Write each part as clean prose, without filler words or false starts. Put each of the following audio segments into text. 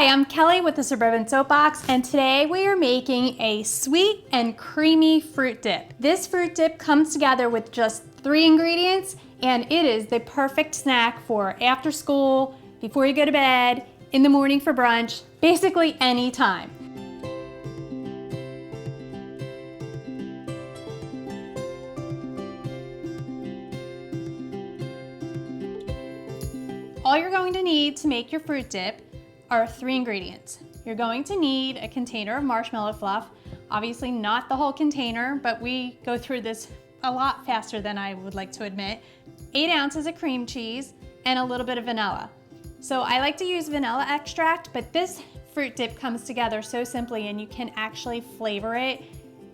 Hi, I'm Kelly with the Suburban Soapbox, and today we are making a sweet and creamy fruit dip. This fruit dip comes together with just 3 ingredients, and it is the perfect snack for after school, before you go to bed, in the morning for brunch, basically any time. All you're going to need to make your fruit dip are 3 ingredients. You're going to need a container of marshmallow fluff, obviously not the whole container, but we go through this a lot faster than I would like to admit. 8 ounces of cream cheese and a little bit of vanilla. So I like to use vanilla extract, but this fruit dip comes together so simply and you can actually flavor it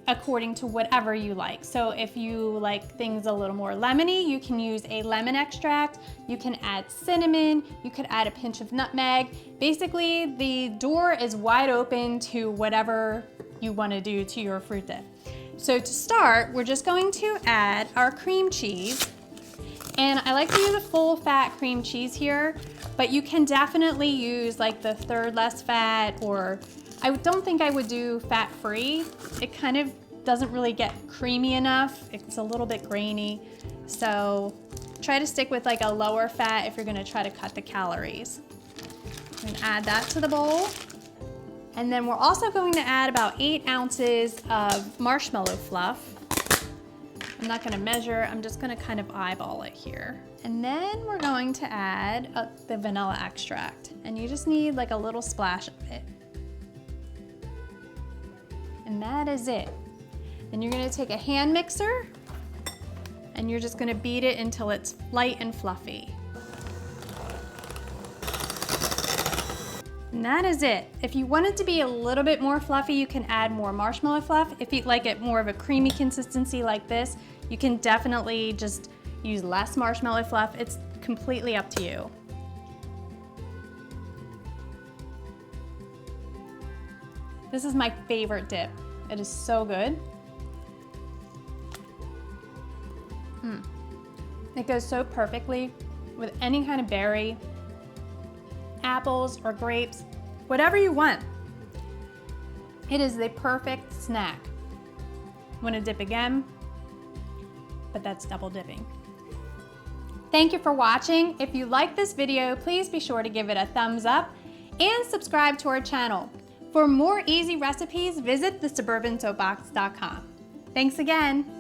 according to whatever you like. So if you like things a little more lemony, you can use a lemon extract, you can add cinnamon, you could add a pinch of nutmeg. Basically, the door is wide open to whatever you want to do to your fruit dip. So to start, we're just going to add our cream cheese. And I like to use a full fat cream cheese here, but you can definitely use like the third less fat, or I don't think I would do fat-free. It kind of doesn't really get creamy enough. It's a little bit grainy. So try to stick with like a lower fat if you're gonna try to cut the calories. And add that to the bowl. And then we're also going to add about 8 ounces of marshmallow fluff. I'm not gonna measure, I'm just gonna kind of eyeball it here. And then we're going to add the vanilla extract. And you just need like a little splash of it. And that is it. Then you're gonna take a hand mixer and you're just gonna beat it until it's light and fluffy. And that is it. If you want it to be a little bit more fluffy, you can add more marshmallow fluff. If you like it more of a creamy consistency like this, you can definitely just use less marshmallow fluff. It's completely up to you. This is my favorite dip. It is so good. It goes so perfectly with any kind of berry, apples or grapes, whatever you want. It is the perfect snack. Want to dip again? But that's double dipping. Thank you for watching. If you like this video, please be sure to give it a thumbs up and subscribe to our channel. For more easy recipes, visit thesuburbansoapbox.com. Thanks again.